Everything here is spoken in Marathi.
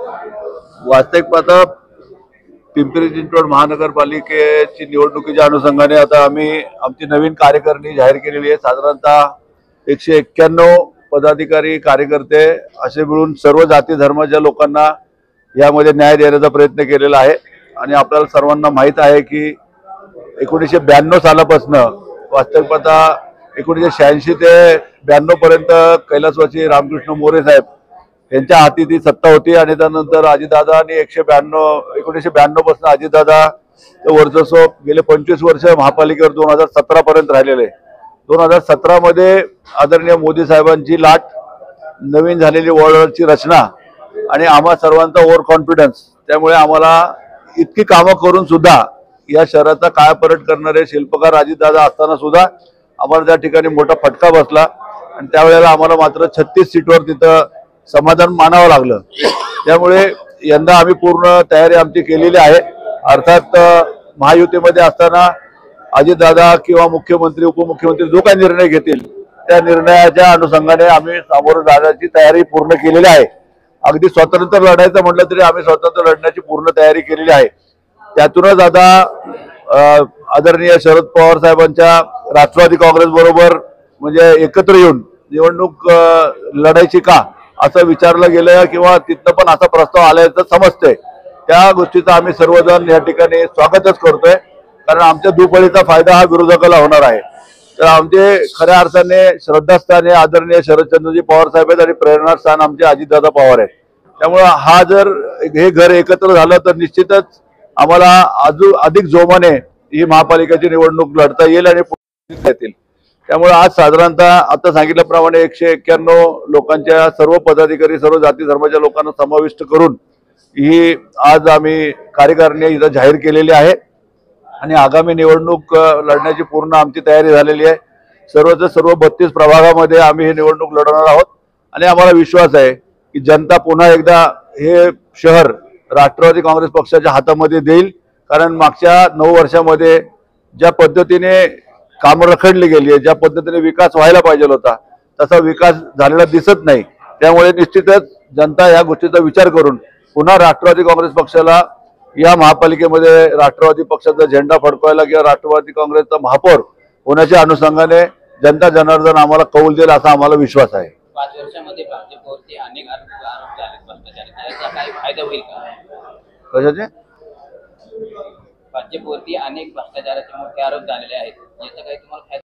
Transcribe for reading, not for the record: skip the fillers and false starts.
वास्तविक पाहता पिंपरी चिंचवड महानगरपालिकेची निवडणुकीच्या अनुषंगाने आता आम्ही आमची नवीन कार्यकारिणी जाहीर केलेली आहे। साधारणतः 191 पदाधिकारी कार्यकर्ते असे मिळून सर्व जाती धर्माच्या लोकांना यामध्ये न्याय देण्याचा प्रयत्न केलेला आहे। आणि आपल्याला सर्वांना माहित आहे की 1992 सालापासून वास्तविक पाहता 1986 ते 92 पर्यंत कैलासवासी रामकृष्ण मोरे साहेब यांच्या हाती ती सत्ता होती। आणि त्यानंतर अजितदादांनी 1992 पासून अजितदादा वर्चस्व गेले 25 वर्ष महापालिकेवर 2017 पर्यंत राहिलेले। 2017 मध्ये आदरणीय मोदी साहेबांची लाट, नवीन झालेली वॉर्डची रचना आणि आम्हा सर्वांचा ओव्हर कॉन्फिडन्स, त्यामुळे आम्हाला इतकी कामं करून सुद्धा या शहराचा कायापलट करणारे शिल्पकार अजितदादा असताना सुद्धा आम्हाला त्या ठिकाणी मोठा फटका बसला। आणि त्यावेळेला आम्हाला मात्र 36 सीटवर तिथं समाधान मानावं लागलं। त्यामुळे यंदा आम्ही पूर्ण तयारी आमची केलेली आहे। अर्थात महायुतीमध्ये असताना अजितदादा किंवा मुख्यमंत्री उपमुख्यमंत्री जो काही निर्णय घेतील त्या निर्णयाच्या अनुषंगाने आम्ही सामोरं जाण्याची तयारी पूर्ण केलेली आहे। अगदी स्वतंत्र लढायचं म्हटलं तरी आम्ही स्वतंत्र लढण्याची पूर्ण तयारी केलेली आहे। त्यातूनच आता आदरणीय शरद पवार साहेबांच्या राष्ट्रवादी काँग्रेस बरोबर म्हणजे एकत्र येऊन निवडणूक लढायची का असं विचारलं गेलं किंवा तिथनं पण असा प्रस्ताव आल्याचं समजतंय। त्या गोष्टीचं आम्ही सर्वजण या ठिकाणी स्वागतच करतोय, कारण आमच्या दुफळीचा फायदा हा विरोधकाला होणार आहे। तर आमचे खऱ्या अर्थाने श्रद्धास्थान हे आदरणीय शरदचंद्रजी पवार साहेब आहेत आणि प्रेरणास्थान आमचे अजितदादा पवार आहेत। त्यामुळे हा जर हे घर एकत्र झालं तर निश्चितच आम्हाला अधिक जोमाने ही महापालिकेची निवडणूक लढता येईल आणि येतील। त्यामुळे आज साधारणतः आता सांगितल्याप्रमाणे 191 लोकांच्या सर्व पदाधिकारी सर्व जाती धर्माच्या लोकांना समाविष्ट करून ही आज आम्ही कार्यकारिणी इथं जाहीर केलेली आहे। आणि आगामी निवडणूक लढण्याची पूर्ण आमची तयारी झालेली आहे। सर्वच्या सर्व 32 प्रभागामध्ये आम्ही ही निवडणूक लढवणार आहोत। आणि आम्हाला विश्वास आहे की जनता पुन्हा एकदा हे शहर राष्ट्रवादी काँग्रेस पक्षाच्या हातामध्ये देईल, कारण मागच्या 9 वर्षामध्ये ज्या पद्धतीने कामं रखडली गेली आहे, ज्या पद्धतीने विकास व्हायला पाहिजे होता तसा विकास झालेला दिसत नाही। त्यामुळे निश्चितच जनता या गोष्टीचा विचार करून पुन्हा राष्ट्रवादी काँग्रेस पक्षाला या महापालिकेमध्ये राष्ट्रवादी पक्षाचा झेंडा फडकवायला किंवा राष्ट्रवादी काँग्रेसचा महापौर होण्याच्या अनुषंगाने जनता जनार्दन आम्हाला कौल देईल असा आम्हाला विश्वास आहे। 5 वर्षामध्ये भाजपवरती अनेक आरोप झाले भ्रष्टाचाराचे, याचा काही फायदा होईल का? कशाचे? भाजपवरती अनेक भ्रष्टाचाराचे मोठे आरोप झालेले आहेत, याचा काही तुम्हाला फायदा